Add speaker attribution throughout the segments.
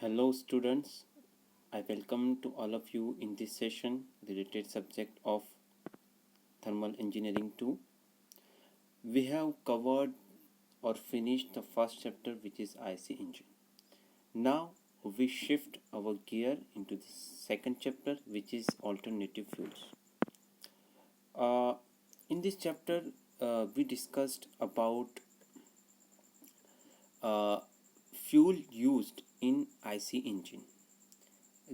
Speaker 1: Hello students, I welcome to all of you in this session related subject of thermal engineering 2. We have covered or finished the first chapter which is IC engine. Now we shift our gear into the second chapter which is alternative fuels. Uh, in this chapter we discussed about uh, fuel used in IC engine.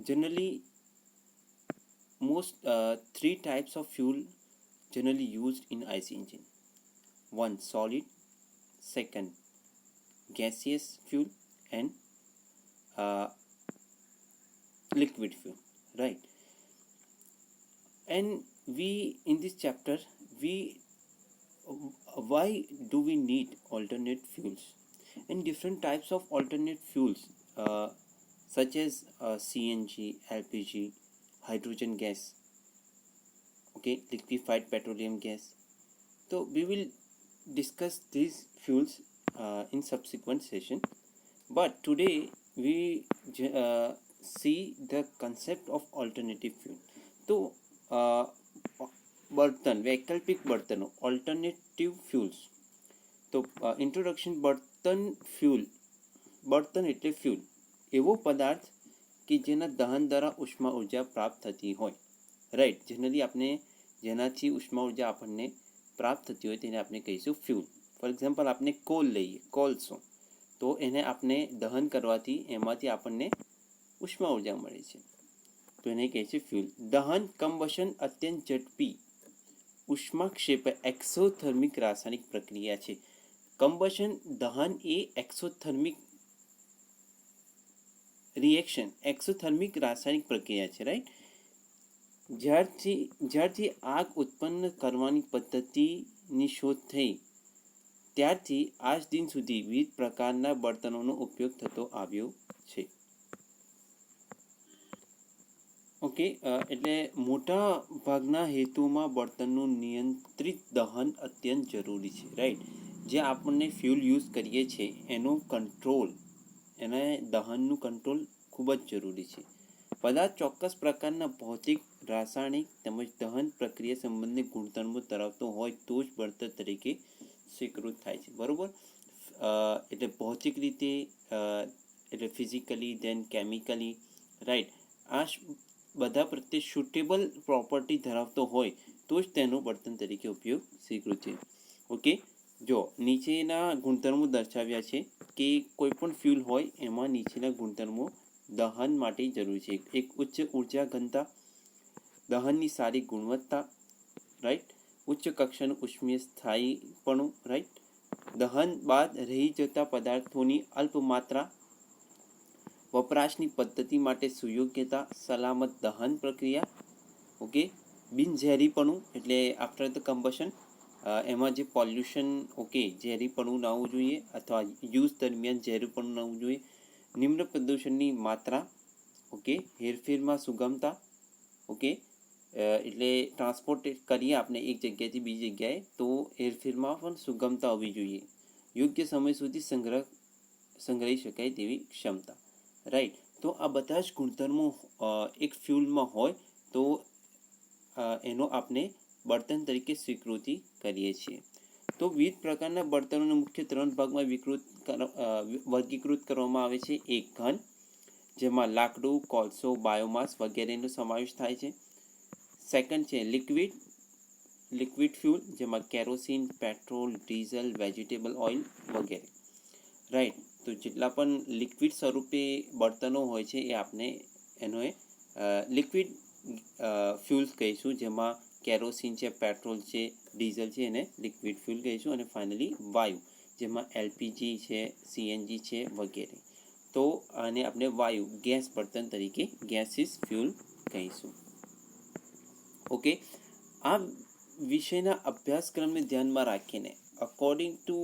Speaker 1: Generally most three types of fuel generally used in IC engine. One solid, second gaseous fuel, and uh, liquid fuel, right? And we in this chapter we why do we need alternate fuels and different types of alternate fuels such as CNG, LPG, hydrogen gas, okay, liquefied petroleum gas. So we will discuss these fuels in subsequent session, but today we see the concept of alternative fuel. तो બર્તન વૈકલ્પિક બર્તનો alternative fuels. તો introduction. બર્તન એટલે fuel એવો પદાર્થ કે જેના દહન દ્વારા ઉષ્મા ઉર્જા પ્રાપ્ત થતી હોય, રાઈટ. જનરલી આપણે જેનાથી ઉષ્મા ઉર્જા આપણને પ્રાપ્ત થતી હોય તેને આપણે કહીશું ફ્યુલ. ફોર એક્ઝામ્પલ આપણે કોલ લઈએ, કોલસો, તો એને આપણે દહન કરવાથી એમાંથી આપણને ઉષ્મા ઉર્જા મળે છે, તો એને કહે છે ફ્યુલ. દહન કમ્બશન અત્યંત ઝડપી ઉષ્માક્ષેપ એક્સોથર્મિક રાસાયણિક પ્રક્રિયા છે. કમ્બશન દહન એ એક્સોથર્મિક રિએક્શન, એક્સોથર્મિક રાસાયણિક પ્રક્રિયા છે, રાઈટ. જ્યારથી આગ ઉત્પન્ન કરવાની પદ્ધતિની શોધ થઈ ત્યારથી આજ દિન સુધી વિવિધ પ્રકારના બર્તનોનો ઉપયોગ થતો આવ્યો છે. ઓકે, એટલે મોટા ભાગના હેતુમાં બર્તનનું નિયંત્રિત દહન અત્યંત જરૂરી છે, રાઈટ. જે આપણને ફ્યુલ યુઝ કરીએ છીએ એનો કંટ્રોલ, એને દહનનું કંટ્રોલ ખૂબ જ જરૂરી છે. પદાર્થ ચોક્કસ પ્રકારના ભૌતિક, રાસાયણિક તેમજ દહન પ્રક્રિયા સંબંધિત ગુણધર્મો ધરાવતો હોય તો જ બળતણ તરીકે સ્વીકૃત થાય છે, બરોબર. એટલે ભૌતિક રીતે, એટલે ફિઝિકલી, દેન કેમિકલી, રાઈટ. આ બધા પ્રત્યે સુટેબલ પ્રોપર્ટી ધરાવતો હોય તો જ તેનો બળતણ તરીકે ઉપયોગ સ્વીકૃત છે. ઓકે, જો નીચેના ગુણધર્મો દર્શાવ્યા છે કે કોઈ પણ ફ્યુલ હોય એમાં નીચેના ગુણધર્મો દહન માટે જરૂરી છે. એક ઉચ્ચ ઉર્જા ઘનતા, દહનની સારી ગુણવત્તા, રાઈટ. ઉચ્ચ કક્ષાનું ઉષ્મીય સ્થાયીપણું, રાઈટ. દહન બાદ રહી જતા પદાર્થોની અલ્પ માત્રા, વપરાશની પદ્ધતિ માટે સુયોગ્યતા, સલામત દહન પ્રક્રિયા, ઓકે. બિનઝેરીપણું એટલે આફ્ટર ધ કમ્બશન એમાં જે પોલ્યુશન, ઓકે, ઝેરીપણું ના આવવું જોઈએ અથવા યુઝ દરમિયાન ઝેરીપણું ન આવવું જોઈએ. નિમ્ન પ્રદૂષણની માત્રા, ઓકે. હેરફેરમાં સુગમતા, ઓકે. એટલે ટ્રાન્સપોર્ટ કરીએ આપણે એક જગ્યાએથી બીજી જગ્યાએ તો હેરફેરમાં પણ સુગમતા હોવી જોઈએ. યોગ્ય સમય સુધી સંગ્રહી શકાય તેવી ક્ષમતા, રાઈટ. તો આ બધા જ ગુણધર્મો એક ફ્યુલમાં હોય તો એનો આપણે બળતણ તરીકે સ્વીકૃતિ કરીએ છીએ. તો વિવિધ પ્રકારના બળતણોને મુખ્ય ત્રણ ભાગમાં વર્ગીકૃત કરવામાં આવે છે. એક ઘન, જેમાં લાકડું, કોલસો, બાયોમાસ વગેરેનો સમાવેશ થાય છે. સેકન્ડ છે લિક્વિડ ફ્યુલ, જેમાં kerosene, petrol, diesel, vegetable oil વગેરે, રાઈટ. તો જેટલા પણ લિક્વિડ સ્વરૂપે બળતણો હોય છે એ આપણે એનો લિક્વિડ ફ્યુલ્સ કહીશું, જેમાં કેરોસીન છે, પેટ્રોલ છે, ડીઝલ છે, એને લિક્વિડ ફ્યુલ કહીશું. અને ફાઇનલી વાયુ, જેમાં એલપીજી છે, સીએનજી છે વગેરે. તો આને આપણે વાયુ ગેસ બળતણ તરીકે ગેસીસ ફ્યુલ કહીશું. ઓકે, આ વિષયના અભ્યાસક્રમને ધ્યાનમાં રાખીને according to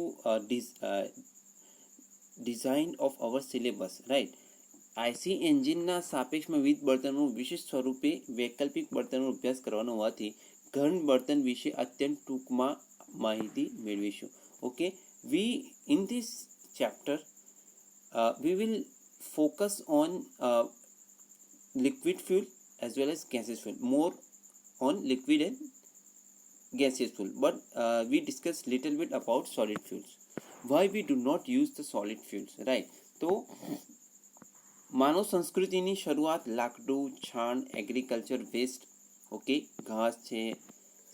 Speaker 1: design of our syllabus, right, IC એન્જિનના સાપેક્ષમાં વિવિધ બળતણનું વિશિષ્ટ સ્વરૂપે વૈકલ્પિક બળતણનો અભ્યાસ કરવાનો હોવાથી ઘન બળતણ વિશે અત્યંત ટૂંકમાં માહિતી મેળવીશું. Okay, in this chapter we will focus on liquid fuel as well as gaseous fuel, more on liquid and gaseous fuel, but we discuss little bit about solid fuels. Why we do not use the solid fuels, right? તો માનવ સંસ્કૃતિની શરૂઆત લાકડું, છાણ, agriculture waste, okay, ઘાસ છે,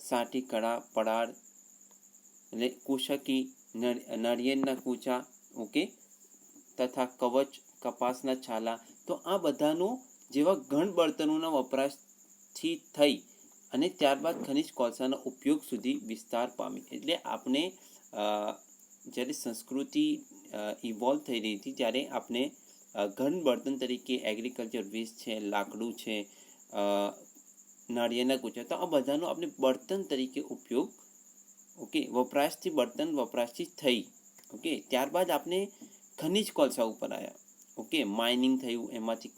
Speaker 1: સાટી કડા, પડાળ, એટલે કુશકી, નાળિયેરના કૂચા, okay, તથા કવચ, કપાસના છાલા, તો આ બધાનો જેવા ઘન બળતણોના વપરાશથી થઈ અને ત્યારબાદ ખનિજ કોલસાનો ઉપયોગ સુધી વિસ્તાર પામી. એટલે આપણે જ્યારે સંસ્કૃતિ ઇવોલ્વ થઈ રહી હતી ત્યારે આપણે ઘન બળતણ તરીકે એગ્રીકલ્ચર વેસ્ટ છે, લાકડું છે, નાળિયેરના કૂચા, તો આ બધાનો આપણે બળતણ તરીકે ઉપયોગ, ઓકે, વપરાશથી બળતણ વપરાશથી થઈ, ઓકે, ત્યારબાદ આપણે ખનિજ કોલસા ઉપર આવ્યા, ઓકે, માઇનિંગ થયું, એમાંથી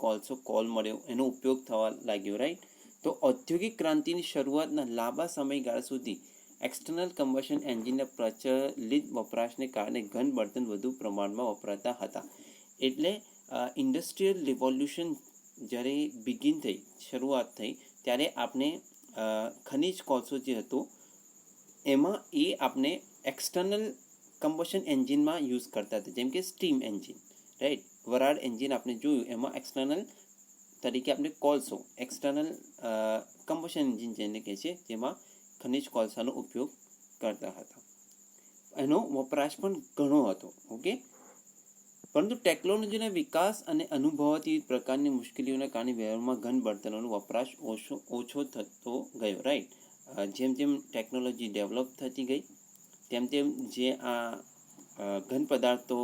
Speaker 1: કોલ મળ્યો, એનો ઉપયોગ થવા લાગ્યો, રાઈટ. તો ઔદ્યોગિક ક્રાંતિની શરૂઆતના લાંબા સમયગાળા સુધી એક્સટર્નલ કમ્બશન એન્જિનના પ્રચલિત વપરાશને કારણે ઘન બળતણ વધુ પ્રમાણમાં વપરાતા હતા. એટલે ઇન્ડસ્ટ્રીયલ રિવોલ્યુશન જ્યારે બિગિન થઈ, શરૂઆત થઈ, ત્યારે આપણે ખનિજ કોલસો જે હતો એમાં એ આપણે એક્સટર્નલ કમ્બશન એન્જિનમાં યુઝ કરતા હતા, જેમ કે સ્ટીમ એન્જિન, રાઈટ. વરાળ એન્જિન આપણે જોયું, એમાં એક્સટર્નલ તરીકે આપણે કોલસો, એક્સટર્નલ કમ્બશન એન્જિન જેને કહે છે, જેમાં ખનિજ કોલસાનો ઉપયોગ કરતા હતા. એનો વપરાશ પણ ઘણો હતો, ઓકે. પરંતુ ટેકનોલોજીના વિકાસ અને અનુભવાતી પ્રકારની મુશ્કેલીઓના કારણે વ્યવહારમાં ઘન બળતણોનો વપરાશ ઓછો થતો ગયો, રાઈટ. જેમ જેમ ટેકનોલોજી ડેવલપ થતી ગઈ તેમ તેમ જે આ ઘન પદાર્થો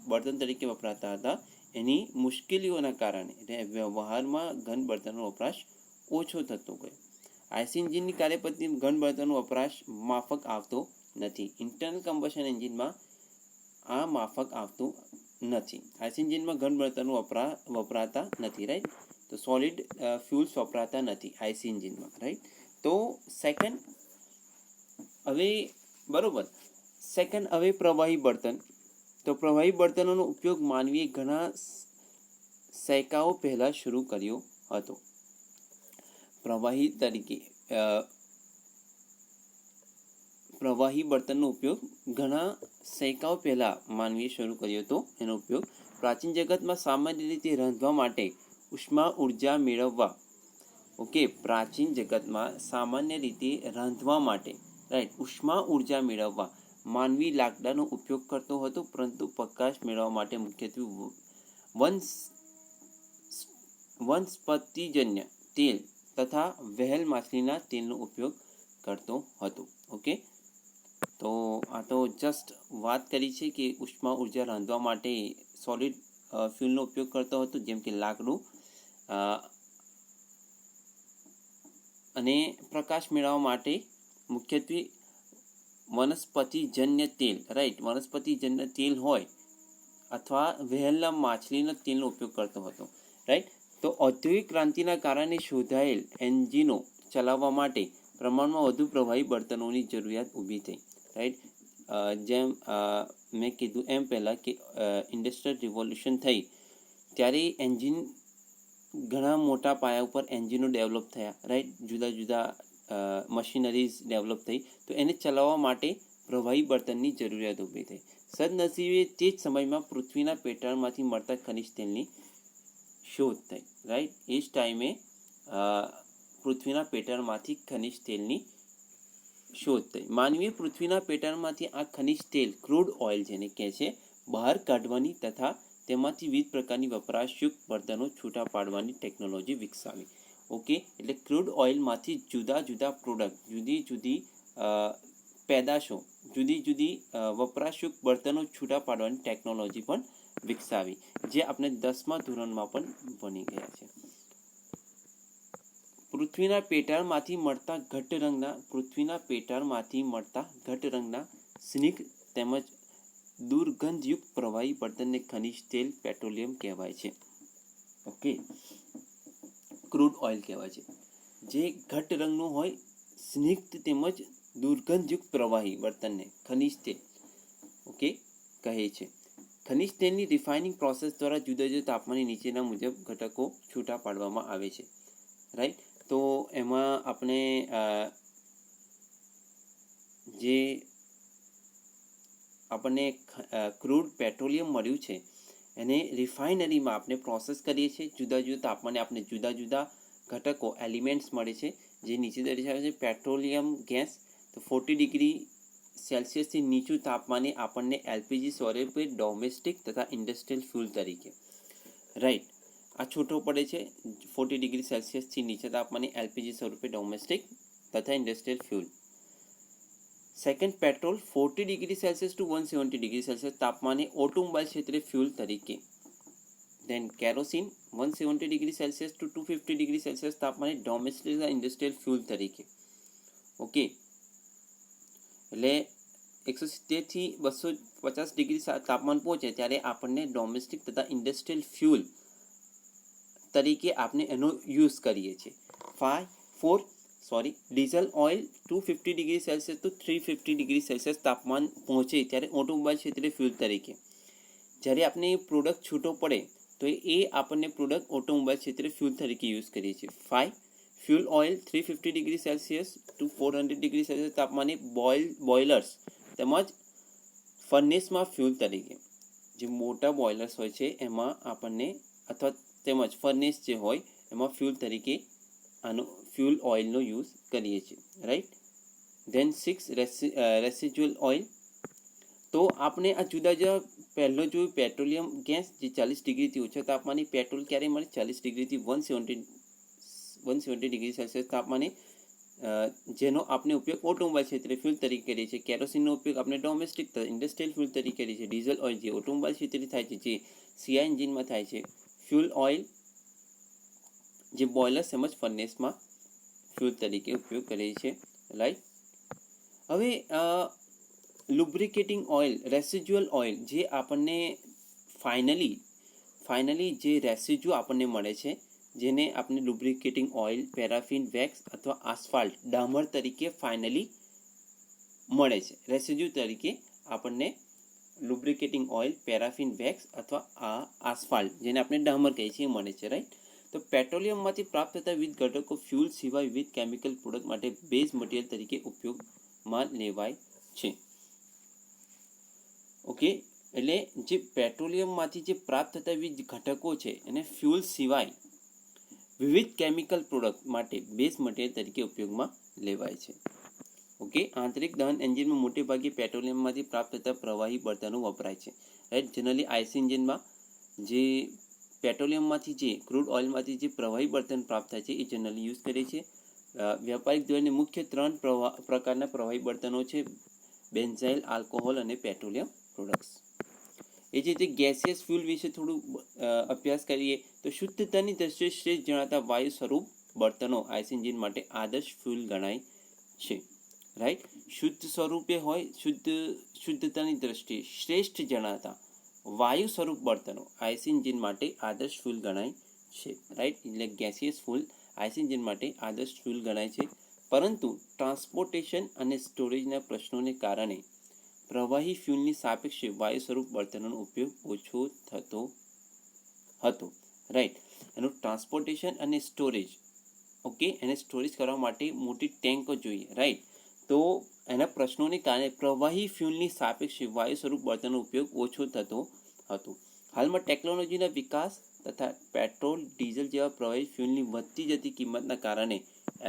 Speaker 1: બળતણ તરીકે વપરાતા હતા એની મુશ્કેલીઓના કારણે વ્યવહારમાં ઘન બળતણનો વપરાશ ઓછો થતો ગયો. આઈસી એન્જિનની કાર્યપદ્ધતિ ઘન બળતણનો વપરાશ માફક આવતો નથી. ઇન્ટરનલ કમ્બશન એન્જિનમાં આ માફક આવતું નથી. આઈસી એન્જિનમાં ઘન બળતણનો વપરાતા નથી, રાઈટ. તો સોલિડ ફ્યુલ્સ વપરાતા નથી આઈસી એન્જિનમાં, રાઈટ. તો સેકન્ડ, હવે બરોબર, સેકન્ડ હવે પ્રવાહી બળતણ. તો પ્રવાહી બળતણોનો ઉપયોગ માનવીએ ઘણા સૈકાઓ પહેલા શરૂ કર્યો હતો. પ્રવાહી બળતણનો ઉપયોગ ઘણા સૈકાઓ પહેલા માનવીએ શરૂ કર્યો હતો. એનો ઉપયોગ પ્રાચીન જગતમાં સામાન્ય રીતે રાંધવા માટે ઉષ્મા ઉર્જા મેળવવા, ઓકે, પ્રાચીન જગતમાં સામાન્ય રીતે રાંધવા માટે, રાઈટ, ઉષ્મા ઉર્જા મેળવવા માનવી લાકડાનો ઉપયોગ કરતો હતો, પરંતુ પ્રકાશ મેળવવા માટે મુખ્યત્વે વનસ્પતિજન્ય તેલ તથા વહેલ માછલીના તેલનો ઉપયોગ કરતો હતો, ઓકે. તો આ તો જસ્ટ વાત કરી છે કે ઉષ્મા ઉર્જા રાંધવા માટે સોલિડ ફ્યુલનો ઉપયોગ કરતો હતો, જેમ કે લાકડું, અને પ્રકાશ મેળવવા માટે મુખ્યત્વે વનસ્પતિજન્ય તેલ, રાઈટ, વનસ્પતિજન્ય તેલ હોય અથવા વહેલા માછલીના તેલનો ઉપયોગ કરતો હતો, રાઈટ. તો ઔદ્યોગિક ક્રાંતિના કારણે શોધાયેલ એન્જિનો ચલાવવા માટે પ્રમાણમાં વધુ પ્રવાહી બળતણોની જરૂરિયાત ઊભી થઈ, રાઈટ. જેમ મેં કીધું એમ પહેલાં કે ઇન્ડસ્ટ્રીયલ રિવોલ્યુશન થઈ ત્યારે એન્જિન, ઘણા મોટા પાયા ઉપર એન્જિનો ડેવલપ થયા, રાઈટ. જુદા જુદા મશીનરીઝ ડેવલપ થઈ, તો એને ચલાવવા માટે પ્રવાહી બળતણની જરૂરિયાત ઊભી થઈ. સદનસીબે તે જ સમયમાં પૃથ્વીના પેટાળમાંથી મળતા ખનિજ તેલની શોધ થઈ, રાઈટ. એ જ ટાઈમે પૃથ્વીના પેટાળમાંથી ખનિજ તેલની શોધ થઈ. માનવીએ પૃથ્વીના પેટાળમાંથી આ ખનિજ તેલ, ક્રૂડ ઓઇલ જેને કહે છે, બહાર કાઢવાની તથા તેમાંથી વિવિધ પ્રકારની વપરાશયુક્ત બળતણો છૂટા પાડવાની ટેકનોલોજી વિકસાવી, ઓકે. એટલે ક્રૂડ ઓઇલમાંથી જુદા જુદા પ્રોડક્ટ, જુદી જુદી પેદાશો, જુદી જુદી વપરાશયુક્ત બળતણો છૂટા પાડવાની ટેકનોલોજી પણ વિકસાવી, જે આપણે 10મા ધોરણમાં પણ ભણી ગયા છે. પૃથ્વીના પેટાળમાંથી મળતા ઘટ્ટ રંગના સ્નિગ્ધ તેમજ દુર્ગંધયુક્ત પ્રવાહી બળતણને ખનિજ તેલ, પેટ્રોલિયમ કહેવાય છે, ઓકે. ક્રૂડ ઓઇલ કહેવાય છે. જે ઘટ્ટ રંગનું હોય, સ્નિગ્ધ તેમજ દુર્ગંધયુક્ત પ્રવાહી બળતણને ખનિજ તેલ, ઓકે, કહે છે. ખનિજ તેલની રિફાઇનિંગ પ્રોસેસ દ્વારા જુદા જુદા તાપમાને નીચેના મુજબ ઘટકો છૂટા પાડવામાં આવે છે, રાઈટ. તો એમાં આપણે જે આપણને ક્રૂડ પેટ્રોલિયમ મળ્યું છે એને રિફાઇનરીમાં આપણે પ્રોસેસ કરીએ છીએ. જુદા જુદા તાપમાને આપણે જુદા જુદા ઘટકો એલિમેન્ટ્સ મળે છે, જે નીચે દર્શાવે છે. પેટ્રોલિયમ ગેસ તો 40 ડિગ્રી સેલ્સિયસથી નીચું તાપમાને આપણને એલપીજી સ્વરૂપે ડોમેસ્ટિક તથા ઇન્ડસ્ટ્રીયલ ફ્યુલ તરીકે, રાઈટ, આ છૂટો પડે છે. 40 ડિગ્રી સેલ્સિયસથી નીચે તાપમાને એલપીજી સ્વરૂપે ડોમેસ્ટિક તથા industrial fuel. Second, petrol 40 degree Celsius to 170 degree Celsius તાપમાને ઓટોમોબાઈલ ક્ષેત્રે ફ્યુલ તરીકે. Then kerosene 170 degree Celsius to 250 degree Celsius તાપમાને ડોમેસ્ટિક તથા ઇન્ડસ્ટ્રીયલ ફ્યુલ તરીકે. ઓકે, એટલે 170થી 250 ડિગ્રી તાપમાન પહોંચે ત્યારે આપણને ડોમેસ્ટિક તથા ઇન્ડસ્ટ્રીયલ ફ્યુલ તરીકે આપણે એનો યુઝ કરીએ છીએ. 4 diesel oil 250 degree Celsius to 350 degree Celsius તાપમાન પહોંચે ત્યારે ઓટોમોબાઈલ ક્ષેત્રે ફ્યુલ તરીકે. જ્યારે આપણે પ્રોડક્ટ છૂટો પડે તો એ આપણને પ્રોડક્ટ ઓટોમોબાઈલ ક્ષેત્રે ફ્યુલ તરીકે યુઝ કરીએ છીએ. 5 fuel oil 350 degree Celsius to 400 degree Celsius તાપમાને બોઇલર્સ તેમજ ફર્નેસમાં ફ્યુલ તરીકે. જે મોટા બોઇલર્સ હોય છે એમાં આપણને અથવા તેમજ ફર્નેસ જે હોય એમાં ફ્યુલ તરીકે આનો ફ્યુલ ઓઇલનો યુઝ કરીએ છીએ, રાઈટ. Than 6 residual oil. તો આપણે આ જુદા જુદા પહેલો જોયું પેટ્રોલિયમ ગેસ જે 40 ડિગ્રીથી ઓછા તાપમાને પેટ્રોલ ક્યારે મળે 40 ડિગ્રીથી 170 ડિગ્રી સેલ્સિયસ તાપમાને, જેનો આપણે ઉપયોગ ઓટોમોબાઈલ ક્ષેત્રે ફ્યુલ તરીકે કરીએ છીએ. કેરોસીનનો ઉપયોગ આપણે ડોમેસ્ટિક ઇન્ડસ્ટ્રીયલ ફ્યુલ તરીકે કરીએ છીએ. ડીઝલ ઓઇલ જે ઓટોમોબાઈલ ક્ષેત્રે થાય છે, જે સીઆઈ એન્જિનમાં થાય છે. ફ્યુલ ઓઇલ જે બોઇલર્સ તેમજ ફર્નેસમાં ફ્યુલ તરીકે ઉપયોગ કરીએ છીએ, રાઈટ. હવે લુબ્રિકેટિંગ ઓઇલ, રેસિડ્યુઅલ ઓઇલ જે આપણને ફાઇનલી જે રેસિડ્યુ આપણને મળે છે જેને આપણે લુબ્રિકેટિંગ ઓઇલ, પેરાફિન, વેક્સ અથવા આસ્ફાલ્ટ, ડામર તરીકે ફાઇનલી મળે છે. રેસિડ્યુ તરીકે આપણને લુબ્રિકેટિંગ ઓઇલ, પેરાફિન, વેક્સ અથવા આસ્ફાલ્ટ જેને આપણે ડામર કહીએ છીએ મળે છે, રાઈટ. તો પેટ્રોલિયમમાંથી પ્રાપ્ત થતા વિવિધ ઘટકો ફ્યુલ સિવાય વિવિધ કેમિકલ પ્રોડક્ટ માટે બેઝ મટીરિયલ તરીકે ઉપયોગમાં લેવાય છે. ઓકે, એટલે જે પેટ્રોલિયમમાંથી જે પ્રાપ્ત થતા વિવિધ ઘટકો છે એને ફ્યુલ સિવાય વિવિધ કેમિકલ પ્રોડક્ટ માટે બેઝ મટીરિયલ તરીકે ઉપયોગમાં લેવાય છે. ઓકે, આંતરિક દહન એન્જિનમાં મોટે ભાગે પેટ્રોલિયમમાંથી પ્રાપ્ત થતા પ્રવાહી બળતણો વપરાય છે, રાઈટ. જનરલી આઈસી એન્જિનમાં જે પેટ્રોલિયમમાંથી જે ક્રૂડ ઓઇલમાંથી જે પ્રવાહી બળતણ પ્રાપ્ત થાય છે એ જનરલી યુઝ કરીએ છીએ. વ્યાપારિક ધોરણે મુખ્ય 3 પ્રકારના પ્રવાહી બળતણો છે: બેન્ઝાઇલ, આલ્કોહોલ અને પેટ્રોલિયમ પ્રોડક્ટ્સ. એ જે રીતે ગેસિયસ ફ્યુલ વિશે થોડું અભ્યાસ કરીએ તો શુદ્ધતાની દ્રષ્ટિએ શ્રેષ્ઠ જણાતા વાયુ સ્વરૂપ બળતણો આઈસી એન્જિન માટે આદર્શ ફ્યુલ ગણાય છે, રાઈટ. શુદ્ધ સ્વરૂપે હોય, શુદ્ધતાની દ્રષ્ટિએ શ્રેષ્ઠ જણાતા વાયુ સ્વરૂપ બળતણો આઈસી એન્જિન માટે આદર્શ ફ્યુલ ગણાય છે, રાઈટ. એટલે ગેસિયસ ફ્યુલ આઈસી એન્જિન માટે આદર્શ ફ્યુલ ગણાય છે. પરંતુ ટ્રાન્સપોર્ટેશન અને સ્ટોરેજના પ્રશ્નોને કારણે પ્રવાહી ફ્યુલની સાપેક્ષે વાયુ સ્વરૂપ બળતણોનો ઉપયોગ ઓછો થતો હતો, રાઈટ. એનું ટ્રાન્સપોર્ટેશન અને સ્ટોરેજ, ઓકે, એને સ્ટોરેજ કરવા માટે મોટી ટેન્કો જોઈએ, રાઈટ. તો એના પ્રશ્નોને કારણે પ્રવાહી ફ્યુલની સાપેક્ષે વાયુ સ્વરૂપ બળતણનો ઉપયોગ ઓછો થતો હતો. હાલમાં ટેકનોલોજીના વિકાસ તથા પેટ્રોલ, ડીઝલ જેવા પ્રવાહી ફ્યુલની વધતી જતી કિંમતના કારણે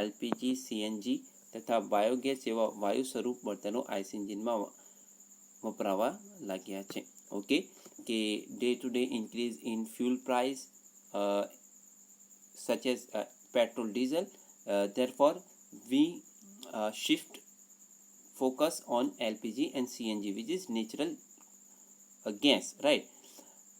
Speaker 1: એલપીજી, સીએનજી તથા બાયોગેસ જેવા વાયુ સ્વરૂપ બળતણો આઈસી એન્જિનમાં વપરાવા લાગ્યા છે. ઓકે, કે day to day increase in fuel price such as petrol, diesel, therefore we shift focus on LPG and CNG which is natural gas, right.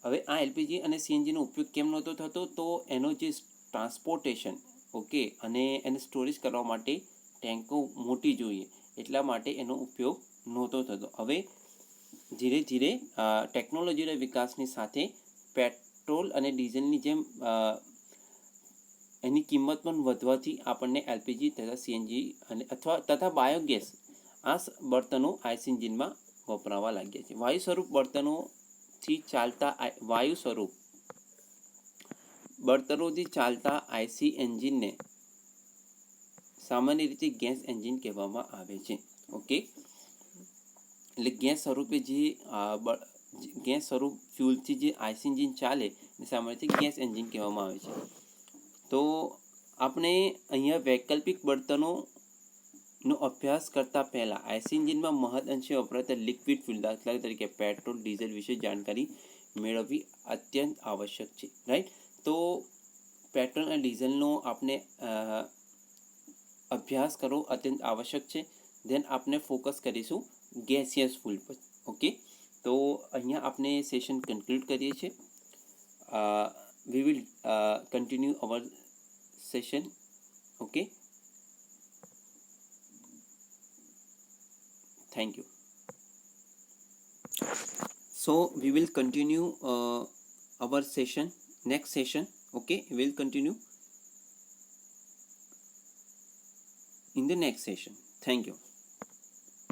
Speaker 1: હવે આ એલપીજી અને સીએનજીનો ઉપયોગ કેમ નહોતો થતો? તો એનો જે ટ્રાન્સપોર્ટેશન, ઓકે, અને એને સ્ટોરેજ કરવા માટે ટેન્કો મોટી જોઈએ એટલા માટે એનો ઉપયોગ નહોતો થતો. હવે ધીરે ધીરે ટેકનોલોજીના વિકાસની સાથે પેટ્રોલ અને ડીઝલની જેમ એની કિંમત પણ વધવાથી આપણને એલપીજી તથા સીએનજી અને તથા બાયોગેસ આ બળતણો આઈસી એન્જિનમાં વપરાવા લાગ્યા છે. વાયુ સ્વરૂપ બળતણો થી ચાલતા વાયુ સ્વરૂપ બળતણોથી ચાલતા આઈસી એન્જિનને સામાન્ય રીતે ગેસ એન્જિન કહેવામાં આવે છે. ઓકે, એટલે ગેસ સ્વરૂપે જે ગેસ સ્વરૂપ ફ્યુલથી જે આઈસી એન્જિન ચાલે એ સામાન્ય રીતે ગેસ એન્જિન કહેવામાં આવે છે. તો આપણે અહીંયા વૈકલ્પિક બળતણોનો અભ્યાસ કરતા પહેલાં આઈસી એન્જિનમાં મહદઅંશે વપરાતા લિક્વિડ ફ્યુલ દાખલા તરીકે પેટ્રોલ ડીઝલ વિશે જાણકારી મેળવવી અત્યંત આવશ્યક છે. રાઈટ, તો પેટ્રોલ અને ડીઝલનો આપણે અભ્યાસ કરવો અત્યંત આવશ્યક છે. દેન આપણે ફોકસ કરીશું ગેસિયસ ફ્યુલ પર. ઓકે, તો અહીંયા આપણે સેશન કન્ક્લુડ કરીએ છીએ. We will continue our session. Okay, thank you. So we will continue our session, next session. Okay, we will continue in the next session. Thank you.